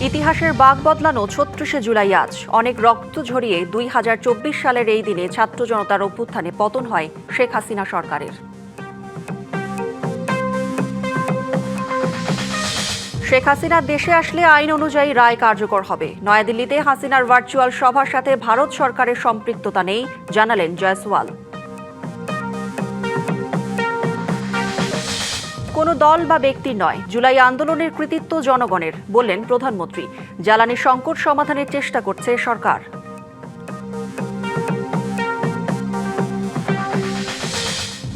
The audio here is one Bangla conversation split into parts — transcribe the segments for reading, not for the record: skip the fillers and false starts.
ইতিহাসের বাঁক বদলানো ৩৬শে জুলাই আজ। অনেক রক্ত ঝরিয়ে ২০২৪ সালের এই দিনে ছাত্র জনতার অভ্যুত্থানে পতন হয় শেখ হাসিনা সরকারের। শেখ হাসিনা দেশে আসলে আইন অনুযায়ী রায় কার্যকর হবে। নয়াদিল্লিতে হাসিনার ভার্চুয়াল সভার সাথে ভারত সরকারের সম্পৃক্ততা নেই জানালেন জয়সওয়াল। কোনো দল বা ব্যক্তির নয়, জুলাই আন্দোলনের কৃতিত্ব জনগণের, বললেন প্রধানমন্ত্রী। জ্বালানি সংকট সমাধানের চেষ্টা করছে সরকার।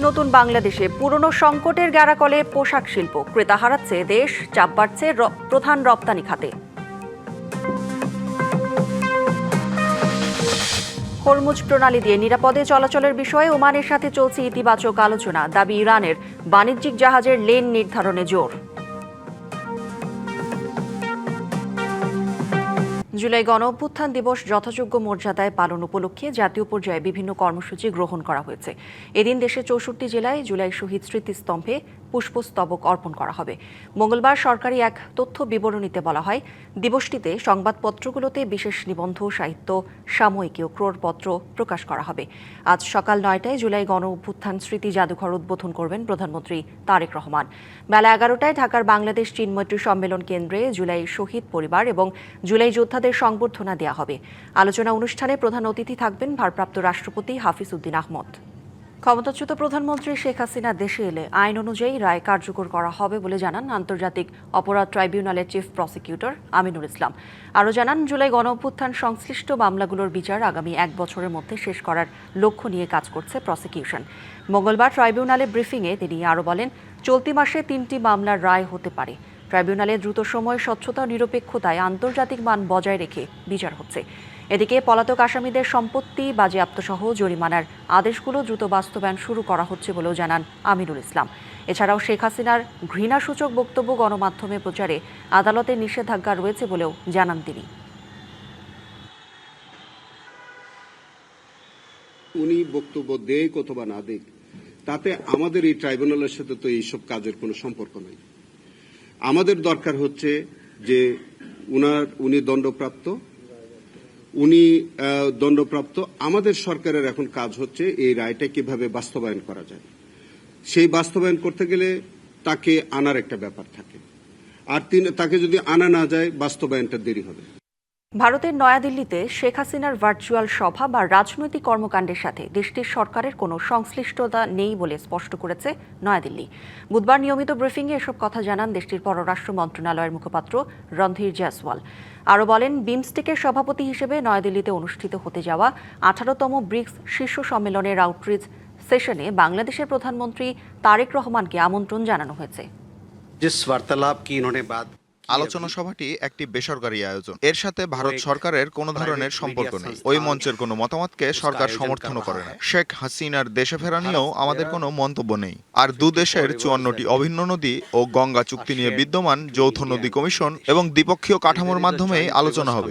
নতুন বাংলাদেশে পুরনো সংকটের গ্যারাকলে পোশাক শিল্প, ক্রেতা হারাচ্ছে দেশ, চাপ বাড়ছে প্রধান রপ্তানি খাতে। হরমুজ প্রণালী দিয়ে নিরাপদে চলাচলের বিষয়ে ওমানের সাথে চলছে ইতিবাচক আলোচনা। দাবি ইরানের, বাণিজ্যিক জাহাজের লেন নির্ধারণে জোর। জুলাই গণঅভ্যুত্থান দিবস যথাযোগ্য মর্যাদায় পালন উপলক্ষে জাতীয় পর্যায়ে বিভিন্ন কর্মসূচি গ্রহণ করা হয়েছে। এদিন দেশের ৬৪ জেলায় জুলাই শহীদ স্মৃতিস্তম্ভে পুষ্পস্তবক অর্পণ করা হবে। মঙ্গলবার সরকারি এক তথ্য বিবরণীতে বলা হয়, দিবসটিতে সংবাদপত্রগুলোতে বিশেষ নিবন্ধ, সাহিত্য, সাময়িকী ও ক্রোড়পত্র প্রকাশ করা হবে। আজ সকাল ৯টায় জুলাই গণঅভ্যুত্থান স্মৃতি জাদুঘর উদ্বোধন করবেন প্রধানমন্ত্রী তারেক রহমান। বেলা ১১টায় ঢাকার বাংলাদেশ চীন মৈত্রী সম্মেলন কেন্দ্রে জুলাই শহীদ পরিবার এবং জুলাই যোদ্ধাদের সংবর্ধনা দেওয়া হবে। আলোচনা অনুষ্ঠানে প্রধান অতিথি থাকবেন ভারপ্রাপ্ত রাষ্ট্রপতি হাফিজ উদ্দিন আহমদ। ক্ষমতাচ্যুত প্রধানমন্ত্রী শেখ হাসিনা দেশে এলে আইন অনুযায়ী রায় কার্যকর করা হবে বলে জানান আন্তর্জাতিক অপরাধ ট্রাইব্যুনালের চিফ প্রসিকিউটর আমিনুল ইসলাম। আরও জানান, জুলাই গণঅভ্যুত্থান সংশ্লিষ্ট মামলাগুলোর বিচার আগামী ১ বছরের মধ্যে শেষ করার লক্ষ্য নিয়ে কাজ করছে প্রসিকিউশন। মঙ্গলবার ট্রাইব্যুনালে ব্রিফিংয়ে তিনি আরও বলেন, চলতি মাসে ৩টি মামলার রায় হতে পারে। ট্রাইব্যুনালে দ্রুত সময়, স্বচ্ছতা ও নিরপেক্ষতায় আন্তর্জাতিক মান বজায় রেখে বিচার হচ্ছে। এদিকে পলাতক আসামিদের সম্পত্তি বাজেয়াপ্তসহ জরিমানার আদেশগুলো দ্রুত বাস্তবায়ন শুরু করা হচ্ছে বলেও জানান আমিনুল ইসলাম। এছাড়াও শেখ হাসিনার ঘৃণাসূচক বক্তব্য গণমাধ্যমে প্রচারে আদালতের নিষেধাজ্ঞা রয়েছে বলেও জানান তিনি। উনি বক্তব্য দেখ অথবা না দেখ, তাতে আমাদের এই ট্রাইব্যুনালের সাথে তো এইসব কাজের কোনো সম্পর্ক নেই। আমাদের দরকার হচ্ছে যে উনি দণ্ডপ্রাপ্ত। আমাদের সরকারের এখন কাজ হচ্ছে এই রায়টা কিভাবে বাস্তবায়ন করা যায়। সেই বাস্তবায়ন করতে গেলে তাকে আনার একটা ব্যাপার থাকে, আর তাকে যদি আনা না যায় বাস্তবায়নটা দেরি হবে। ভারতের নয়াদিল্লিতে শেখ হাসিনার ভার্চুয়াল সভা বা রাজনৈতিক কর্মকাণ্ডের সাথে দেশটির সরকারের কোনো সংশ্লিষ্টতা নেই বলে স্পষ্ট করেছে নয়াদিল্লি। বুধবার নিয়মিত ব্রিফিংয়ে এসব কথা জানান দেশটির পররাষ্ট্র মন্ত্রণালয়ের মুখপাত্র রণধীর জয়সওয়াল। আরও বলেন, বিমস্টেকের সভাপতি হিসেবে নয়াদিল্লিতে অনুষ্ঠিত হতে যাওয়া ১৮তম ব্রিক্স শীর্ষ সম্মেলনের আউটরিচ সেশনে বাংলাদেশের প্রধানমন্ত্রী তারেক রহমানকে আমন্ত্রণ জানানো হয়েছে। আলোচনা সভাটি একটি বেসরকারি আয়োজন। এর সাথে ভারত সরকারের কোনো ধরনের সম্পর্ক নেই। ওই মঞ্চের কোনো মতামতকে সরকার সমর্থনও করে না। শেখ হাসিনার দেশে ফেরা নিয়েও আমাদের কোনো মন্তব্য নেই। আর দু দেশের ৫৪টি অভিন্ন নদী ও গঙ্গা চুক্তি নিয়ে বিদ্যমান যৌথ নদী কমিশন এবং দ্বিপক্ষীয় কাঠামোর মাধ্যমেই আলোচনা হবে।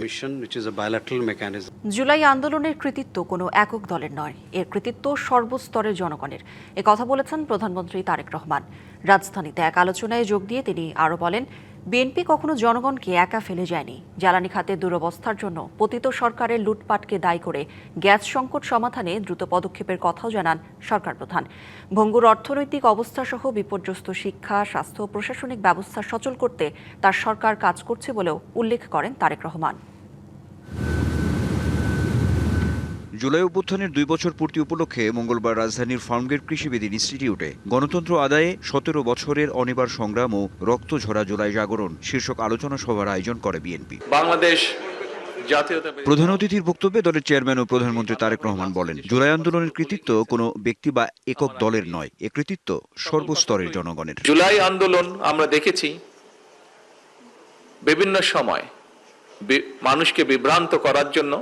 জুলাই আন্দোলনের কৃতিত্ব কোনো একক দলের নয়, এর কৃতিত্ব সর্বস্তরের জনগণের। কথা বলেছেন প্রধানমন্ত্রী তারেক রহমান। রাজধানীতে এক আলোচনায় যোগ দিয়ে তিনি আরও বলেন, বিএনপি কখনো জনগণকে একা ফেলে যায়নি। জ্বালানি খাতের দুরবস্থার জন্য পতিত সরকারের লুটপাটকে দায়ী করে গ্যাস সংকট সমাধানে দ্রুত পদক্ষেপের কথাও জানান সরকার প্রধান। ভঙ্গুর অর্থনৈতিক অবস্থাসহ বিপর্যস্ত শিক্ষা, স্বাস্থ্য, প্রশাসনিক ব্যবস্থা সচল করতে তার সরকার কাজ করছে বলেও উল্লেখ করেন তারেক রহমান। জুলাই অভ্যুত্থানের ২ বছর পূর্তি উপলক্ষে মঙ্গলবার রাজধানীর ফার্মগেট কৃষিবিদ ইনস্টিটিউটে গণতন্ত্র আদায়ে ১৭ বছরের অনিবার সংগ্রাম ও রক্ত ঝরা জুলাই জাগরণ শীর্ষক আলোচনা সভার আয়োজন করে বিএনপি। বাংলাদেশ প্রধান অতিথির বক্তব্যে দলের চেয়ারম্যান ও প্রধানমন্ত্রী তারেক রহমান বলেন, জুলাই আন্দোলনের কৃতিত্ব কোনো ব্যক্তি বা একক দলের নয়, এ কৃতিত্ব সর্বস্তরের জনগণের। জুলাই আন্দোলন আমরা দেখেছি বিভিন্ন সময় মানুষকে বিভ্রান্ত করার জন্য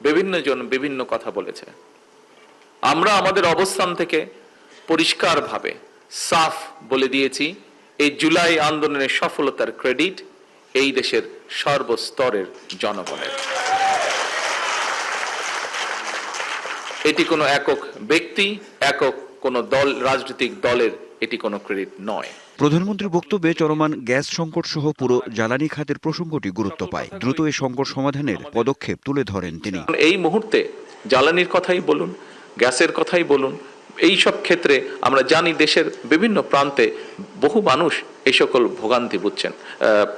বিভিন্ন জন বিভিন্ন কথা বলেছে। আমরা আমাদের অবস্থান থেকে পরিষ্কারভাবে সাফ বলে দিয়েছি, এই জুলাই আন্দোলনের সফলতার ক্রেডিট এই দেশের সর্বস্তরের জনগণের। এটি কোনো একক ব্যক্তি, একক কোনো দল, রাজনৈতিক দলের এটি কোনো ক্রেডিট নয়। প্রধানমন্ত্রীর বক্তব্যে চলমান গ্যাস সংকট সহ পুরো জ্বালানি খাতের প্রসঙ্গটি গুরুত্ব পায়। দ্রুত এই সংকট সমাধানের পদক্ষেপ তুলে ধরেন তিনি। এই মুহূর্তে জ্বালানির কথাই বলুন, গ্যাসের কথাই বলুন, এই সব ক্ষেত্রে আমরা জানি দেশের বিভিন্ন প্রান্তে বহু মানুষ এই সকল ভোগান্তি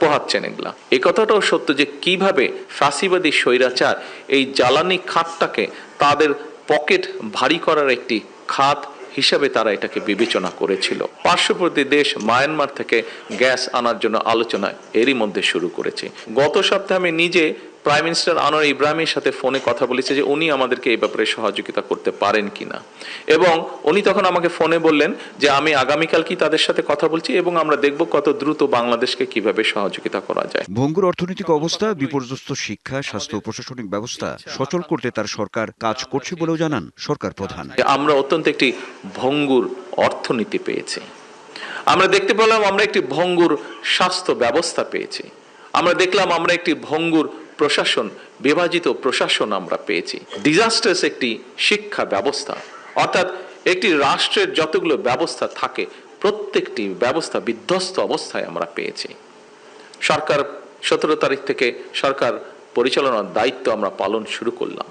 পোহাচ্ছেন। এগুলা এই কথাটাও সত্য যে কিভাবে ফাঁসিবাদী স্বৈরাচার এই জ্বালানি খাতটাকে তাদের পকেট ভারী করার একটি খাত হিসাবে তারা এটাকে বিবেচনা করেছিল। পার্শ্ববর্তী দেশ মায়ানমার থেকে গ্যাস আনার জন্য আলোচনা এরই মধ্যে শুরু করেছে। গত সপ্তাহে আমি নিজে প্রাইম মিনিস্টার আনোয়ার ইব্রাহিমের সাথে ফোনে কথা বলেছি যে উনি আমাদেরকে এই ব্যাপারে সহযোগিতা করতে পারেন কিনা, এবং উনি তখন আমাকে ফোনে বললেন যে আমি আগামীকাল কি তাদের সাথে কথা বলছি এবং আমরা দেখব কত দ্রুত বাংলাদেশকে কিভাবে সহযোগিতা করা যায়। ভঙ্গুর অর্থনৈতিক অবস্থা, বিপর্যস্ত শিক্ষা, স্বাস্থ্য ও প্রশাসনিক ব্যবস্থা সচল করতে তার সরকার কাজ করছে বলেও জানান সরকার প্রধান। আমরা অত্যন্ত একটি ভঙ্গুর অর্থনীতি পেয়েছি, আমরা দেখতে পেলাম আমরা একটি ভঙ্গুর স্বাস্থ্য ব্যবস্থা পেয়েছি, আমরা দেখলাম আমরা একটি ভঙ্গুর প্রশাসন, বিভাজিত প্রশাসন আমরা পেয়েছি, ডিজাস্টার্স একটি শিক্ষা ব্যবস্থা, অর্থাৎ একটি রাষ্ট্রের যতগুলো ব্যবস্থা থাকে প্রত্যেকটি ব্যবস্থা বিধ্বস্ত অবস্থায় আমরা পেয়েছি। সরকার 17 তারিখ থেকে সরকার পরিচালনার দায়িত্ব আমরা পালন শুরু করলাম।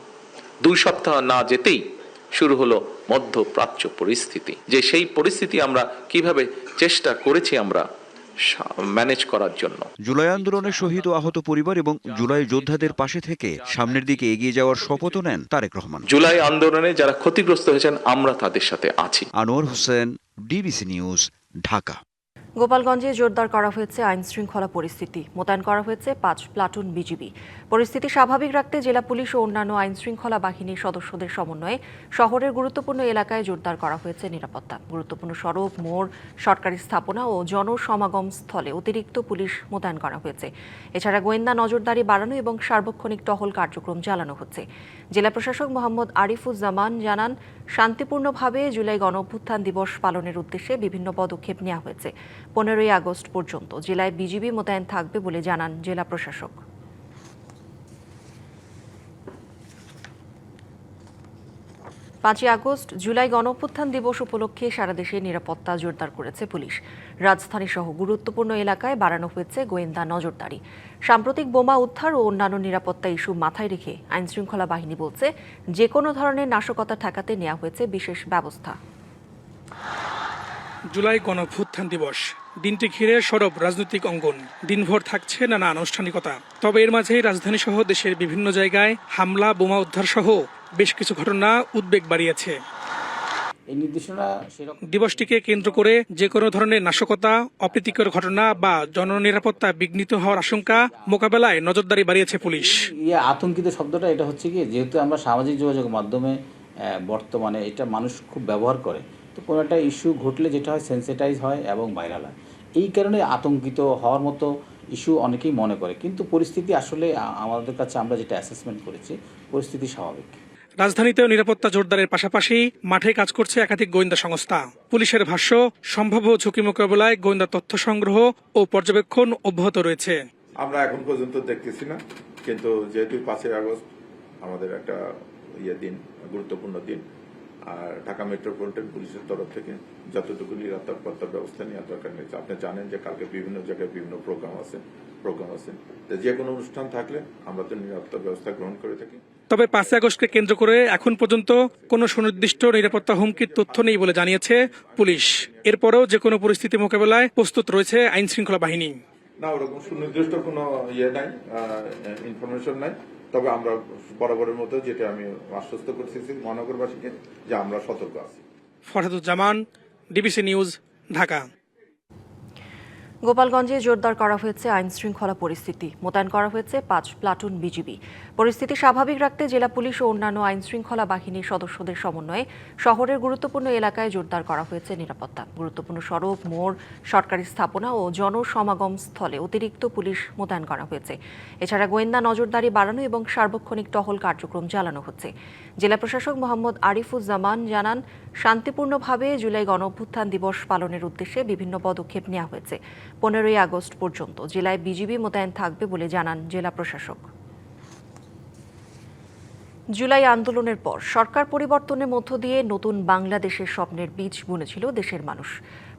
2 সপ্তাহ না যেতেই শুরু হলো মধ্যপ্রাচ্য পরিস্থিতি, যে সেই পরিস্থিতি আমরা কিভাবে চেষ্টা করেছি আমরা ম্যানেজ করার জন্য। জুলাই আন্দোলনে শহীদ ও আহত পরিবার এবং জুলাই যোদ্ধাদের পাশে থেকে সামনের দিকে এগিয়ে যাওয়ার শপথও নেন তারেক রহমান। জুলাই আন্দোলনে যারা ক্ষতিগ্রস্ত হয়েছেন আমরা তাদের সাথে আছি। Anwar Hossain, DBC news, Dhaka. গোপালগঞ্জে জোরদার করা হয়েছে আইন শৃঙ্খলা পরিস্থিতি, মোতায়েন করা হয়েছে 5 প্লাটুন বিজিবি। পরিস্থিতি স্বাভাবিক রাখতে জেলা পুলিশ ও অন্যান্য আইন শৃঙ্খলা বাহিনীর সদস্যদের সমন্বয়ে শহরের গুরুত্বপূর্ণ এলাকায় জোরদার করা হয়েছে নিরাপত্তা। গুরুত্বপূর্ণ সড়ক, মোড়, সরকারি স্থাপনা ও জনসমাগম স্থলে অতিরিক্ত পুলিশ মোতায়েন করা হয়েছে। এছাড়া গোয়েন্দা নজরদারি বাড়ানো এবং সার্বক্ষণিক টহল কার্যক্রম চালানো হচ্ছে। জেলা প্রশাসক মোহাম্মদ আরিফুজ্জামান জানান, শান্তিপূর্ণভাবে জুলাই গণঅভ্যুত্থান দিবস পালনের উদ্দেশ্যে বিভিন্ন পদক্ষেপ নেওয়া হয়েছে। 15ই আগস্ট পর্যন্ত জেলায় বিজিবি মোতায়েন থাকবে বলে জানান জেলা প্রশাসক। 5ই আগস্ট জুলাই গণঅভ্যুত্থান দিবস উপলক্ষে সারা দেশে নিরাপত্তা জোরদার করেছে পুলিশ। রাজধানী সহ গুরুত্বপূর্ণ এলাকায় বাড়ানো হয়েছে গোয়েন্দা নজরদারি। সাম্প্রতিক বোমা উদ্ধার ও অন্যান্য নিরাপত্তা ইস্যু মাথায় রেখে আইন শৃঙ্খলা বাহিনী বলছে, যে কোনো ধরনের নাশকতা ঠেকাতে নেওয়া হয়েছে বিশেষ ব্যবস্থা। জুলাই গণঅভ্যুত্থান দিবস দিনটি ঘিরে সরব রাজনৈতিক অঙ্গন, দিনভর থাকছে নানা আনুষ্ঠানিকতা। তবে এর মাঝেই রাজধানী সহ দেশের বিভিন্ন জায়গায় হামলা, বোমা উদ্ধার সহ বেশ কিছু ঘটনা উদ্বেগ বাড়িয়েছে। এই নির্দেশনা দিবসটিকে কেন্দ্র করে যে কোনো ধরনের নাশকতা, অপ্রীতিকর ঘটনা বা জননিরাপত্তা বিঘ্নিত হওয়ার আশঙ্কা মোকাবেলায় নজরদারি বাড়িয়েছে পুলিশ। আতঙ্কিত শব্দটা এটা হচ্ছে কি, যেহেতু আমরা সামাজিক যোগাযোগ মাধ্যমে বর্তমানে এটা মানুষ খুব ব্যবহার করে, তো কোনো একটা ইস্যু ঘটলে যেটা হয় সেন্সিটাইজ হয় এবং ভাইরাল হয়। এই কারণে আতঙ্কিত হওয়ার মতো ইস্যু অনেকেই মনে করে, কিন্তু পরিস্থিতি আসলে আমাদের কাছে আমরা যেটা অ্যাসেসমেন্ট করেছি, পরিস্থিতি স্বাভাবিক। রাজধানীতেও নিরাপত্তা জোরদারের পাশাপাশি মাঠে কাজ করছে একাধিক গোয়েন্দা সংস্থা। পুলিশের ভাষ্য, সম্ভাব্য ঝুঁকি মোকাবেলায় গোয়েন্দা তথ্য সংগ্রহ ও পর্যবেক্ষণ অব্যাহত রয়েছে। আমরা এখন পর্যন্ত দেখতেছি না, কিন্তু যেহেতু 5ই আগস্ট আমাদের একটা দিন, গুরুত্বপূর্ণ দিন, আর ঢাকা মেট্রোপলিটন পুলিশের তরফ থেকে যতটুকু নিরাপত্তার ব্যবস্থা নেওয়া দরকার নিয়েছে। আপনি জানেন যে কালকে বিভিন্ন জায়গায় বিভিন্ন প্রোগ্রাম আছে, যে কোনো অনুষ্ঠান থাকলে আমরা তো নিরাপত্তা ব্যবস্থা গ্রহণ করে থাকি। তবে 5 আগস্টকে কেন্দ্র করে এখন পর্যন্ত কোনো সুনির্দিষ্ট নিরাপত্তা হুমকির তথ্য নেই বলে জানিয়েছে পুলিশ। এরপরেও যে কোনো পরিস্থিতি মোকাবেলায় প্রস্তুত রয়েছে আইন শৃঙ্খলা বাহিনী। না, ওরকম সুনির্দিষ্ট কোনো নাই, ইনফরমেশন নাই। তবে আমরা বরাবরের মতো যেটা আমি আশ্বস্ত করছি মহানগরবাসীকে, যে আমরা সতর্ক আছি। Farhaduzzaman, DBC news, Dhaka. গোপালগঞ্জে জোরদার করা হয়েছে আইন শৃঙ্খলা পরিস্থিতি, মোতায়েন করা হয়েছে 5 প্লাটুন বিজিবি। পরিস্থিতি স্বাভাবিক রাখতে জেলা পুলিশ ও অন্যান্য আইন শৃঙ্খলা বাহিনীর সদস্যদের সমন্বয়ে শহরের গুরুত্বপূর্ণ এলাকায় জোরদার করা হয়েছে নিরাপত্তা। গুরুত্বপূর্ণ সড়ক, মোড়, সরকারি স্থাপনা ও জনসমাগম স্থলে অতিরিক্ত পুলিশ মোতায়েন করা হয়েছে। এছাড়া গোয়েন্দা নজরদারি বাড়ানো এবং সার্বক্ষণিক টহল কার্যক্রম চালানো হচ্ছে। জেলা প্রশাসক মোহাম্মদ আরিফুজ্জামান জানান, শান্তিপূর্ণভাবে জুলাই গণঅভ্যুত্থান দিবস পালনের উদ্দেশ্যে বিভিন্ন পদক্ষেপ নেওয়া হয়েছে। 15ই আগস্ট পর্যন্ত জেলায় বিজিবি মোতায়েন থাকবে বলে জানান জেলা প্রশাসক। জুলাই আন্দোলনের পর সরকার পরিবর্তনের মধ্য দিয়ে নতুন বাংলাদেশের স্বপ্নের বীজ বুনেছিল দেশের মানুষ।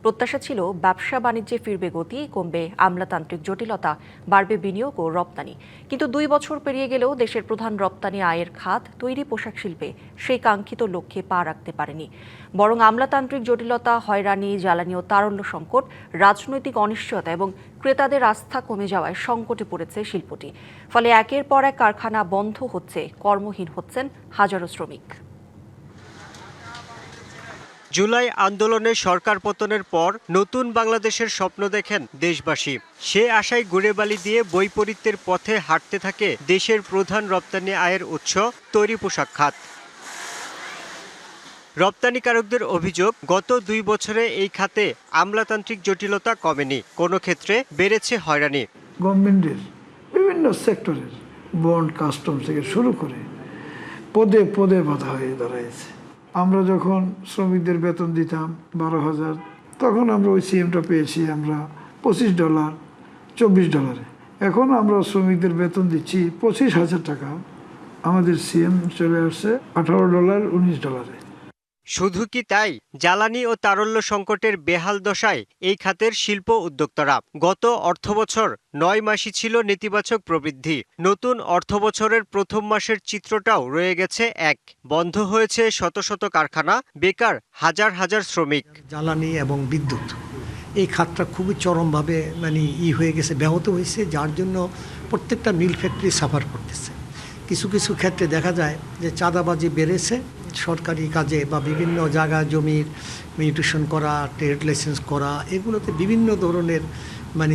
প্রত্যাশা ছিল ব্যবসা বাণিজ্যে ফিরবে গতি, কমবে আমলাতান্ত্রিক জটিলতা, বাড়বে বিনিয়োগ ও রপ্তানি। কিন্তু 2 বছর পেরিয়ে গেলেও দেশের প্রধান রপ্তানি আয়ের খাত তৈরি পোশাক শিল্পে সেই কাঙ্ক্ষিত লক্ষ্যে পা রাখতে পারেনি। বরং আমলাতান্ত্রিক জটিলতা, হয়রানি, জ্বালানি ও তারল্য সংকট, রাজনৈতিক অনিশ্চয়তা এবং ক্রেতাদের আস্থা কমে যাওয়ায় সংকটে পড়েছে শিল্পটি। ফলে একের পর এক কারখানা বন্ধ হচ্ছে, কর্মহীন হচ্ছেন হাজারো শ্রমিক। জুলাই আন্দোলনে সরকার পতনের পর নতুন বাংলাদেশের স্বপ্ন দেখেন দেশবাসী। সে আশায় গুড়েবালি দিয়ে বৈপরীত্যের পথে হাঁটতে থাকে দেশের প্রধান রপ্তানি আয়ের উৎস তৈরি পোশাক খাত। রপ্তানিকারকদের অভিযোগ, গত 2 বছরে এই খাতে আমলাতান্ত্রিক জটিলতা কমেনি, কোনো ক্ষেত্রে বেড়েছে হয়রানি। গভর্নমেন্টের বিভিন্ন সেক্টরের বন্ড, কাস্টমস থেকে শুরু করে পদে পদে বাধা হয়ে দাঁড়াইছে। আমরা যখন শ্রমিকদের বেতন দিতাম 12,000, তখন আমরা ওই সিএমটা পেয়েছি আমরা $25, $24। এখন আমরা শ্রমিকদের বেতন দিচ্ছি $25,000 টাকা, আমাদের সিএম চলে আসছে $18, $19। শুধু কি তাই, জ্বালানি ও তারল্য সংকটের বেহাল দশায় এই খাতের শিল্প উদ্যোক্তারা। গত অর্থবছর 9 মাসই ছিল নেতিবাচক প্রবৃদ্ধি। নতুন অর্থবছরের প্রথম মাসের চিত্রটাও রয়ে গেছে এক। বন্ধ হয়েছে শত শত কারখানা, বেকার হাজার হাজার শ্রমিক। জ্বালানি এবং বিদ্যুৎ এই খাতটা খুবই চরমভাবে হয়ে গেছে, ব্যাহত হয়েছে, যার জন্য প্রত্যেকটা মিল ফ্যাক্টরি সাফার করতেছে। কিছু কিছু ক্ষেত্রে দেখা যায় যে চাঁদাবাজি বেড়েছে, সরকারি কাজে বা বিভিন্ন জায়গায় জমির মিউটেশন করা, ট্রেড লাইসেন্স করা, এগুলোতে বিভিন্ন ধরনের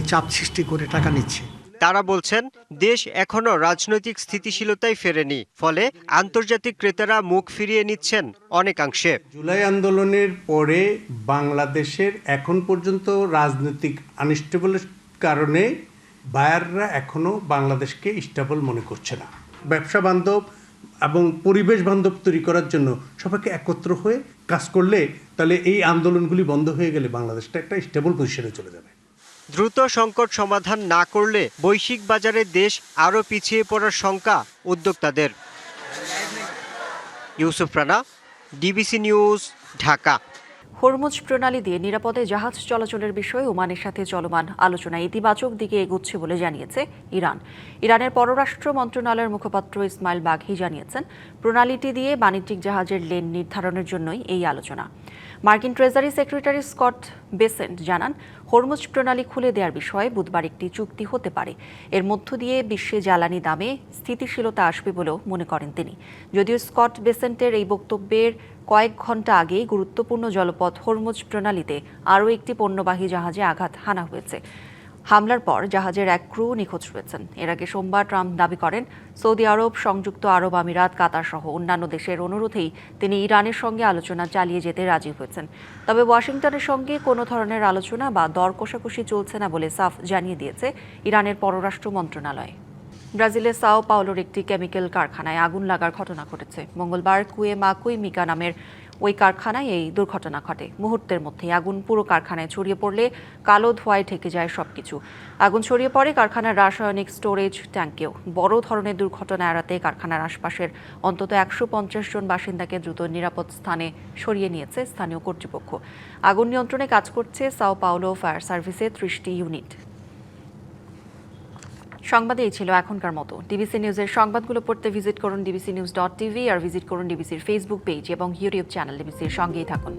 চাপ সৃষ্টি করে টাকা নিচ্ছে। তারা বলছেন, দেশ এখনো রাজনৈতিক স্থিতিশীলতায় ফেরেনি, ফলে আন্তর্জাতিক ক্রেতারা মুখ ফিরিয়ে নিচ্ছেন অনেকাংশে। জুলাই আন্দোলনের পরে বাংলাদেশের এখন পর্যন্ত রাজনৈতিক আনস্টেবলের কারণে বায়াররা এখনো বাংলাদেশকে স্টেবল মনে করছে না। ব্যবসা বান্ধব এবং পরিবেশ বান্ধব তৈরি করার জন্য সবাইকে একত্র হয়ে কাজ করলে তাহলে এই আন্দোলনগুলি বন্ধ হয়ে গেলে বাংলাদেশটা একটা স্টেবল পজিশনে চলে যাবে। দ্রুত সংকট সমাধান না করলে বৈশ্বিক বাজারে দেশ আরও পিছিয়ে পড়ার শঙ্কা উদ্যোক্তাদের। Yusuf Rana, DBC news, Dhaka. Hormuz প্রণালী দিয়ে নিরাপদে জাহাজ চলাচলের বিষয়ে ওমানের সাথে চলমান আলোচনা ইতিবাচক দিকে এগোচ্ছে বলে জানিয়েছে ইরান। ইরানের পররাষ্ট্র মন্ত্রণালয়ের মুখপাত্র ইসমাইল বাঘি জানিয়েছেন, প্রণালীটি দিয়ে বাণিজ্যিক জাহাজের লেন নির্ধারণের জন্যই এই আলোচনা। মার্কিন ট্রেজারি সেক্রেটারি স্কট বেসেন্ট জানান, হরমুজ প্রণালী খুলে দেওয়ার বিষয়ে বুধবার একটি চুক্তি হতে পারে। এর মধ্য দিয়ে বিশ্বে জ্বালানি দামে স্থিতিশীলতা আসবে বলেও মনে করেন তিনি। যদিও স্কট বেসেন্টের এই বক্তব্যের কয়েক ঘন্টা আগেই গুরুত্বপূর্ণ জলপথ হরমুজ প্রণালীতে আরও একটি পণ্যবাহী জাহাজে আঘাত হানা হয়েছে। হামলার পর জাহাজের এক ক্রু নিখোঁজ রয়েছেন। এর আগে সোমবার ট্রাম্প দাবি করেন, সৌদি আরব, সংযুক্ত আরব আমিরাত, কাতার সহ অন্যান্য দেশের অনুরোধেই তিনি ইরানের সঙ্গে আলোচনা চালিয়ে যেতে রাজি হয়েছেন। তবে ওয়াশিংটনের সঙ্গে কোনো ধরনের আলোচনা বা দর কষাকষি চলছে না বলে সাফ জানিয়ে দিয়েছে ইরানের পররাষ্ট্র মন্ত্রণালয়। ব্রাজিলের সাও পাওলোর একটি কেমিক্যাল কারখানায় আগুন লাগার ঘটনা ঘটেছে। মঙ্গলবার কুয়েমাকুই মিকা নামের ওই কারখানায় এই দুর্ঘটনা ঘটে। মুহূর্তের মধ্যেই আগুন পুরো কারখানায় ছড়িয়ে পড়লে কালো ধোঁয়ায় ঢেকে যায় সবকিছু। আগুন ছড়িয়ে পড়ে কারখানার রাসায়নিক স্টোরেজ ট্যাঙ্কেও। বড় ধরনের দুর্ঘটনা এড়াতে কারখানার আশপাশের অন্তত 150 জন বাসিন্দাকে দ্রুত নিরাপদ স্থানে সরিয়ে নিয়েছে স্থানীয় কর্তৃপক্ষ। আগুন নিয়ন্ত্রণে কাজ করছে সাও পাওলো ফায়ার সার্ভিসের 30টি ইউনিট। সংবাদে এই ছিল এখনকার মতো। ডিবিসি নিউজের সংবাদগুলো পড়তে ভিজিট করুন dbcnews.tv আর ভিজিট করুন ডিবিসির ফেসবুক পেজ এবং ইউটিউব চ্যানেল। ডিবিসির সঙ্গেই থাকুন।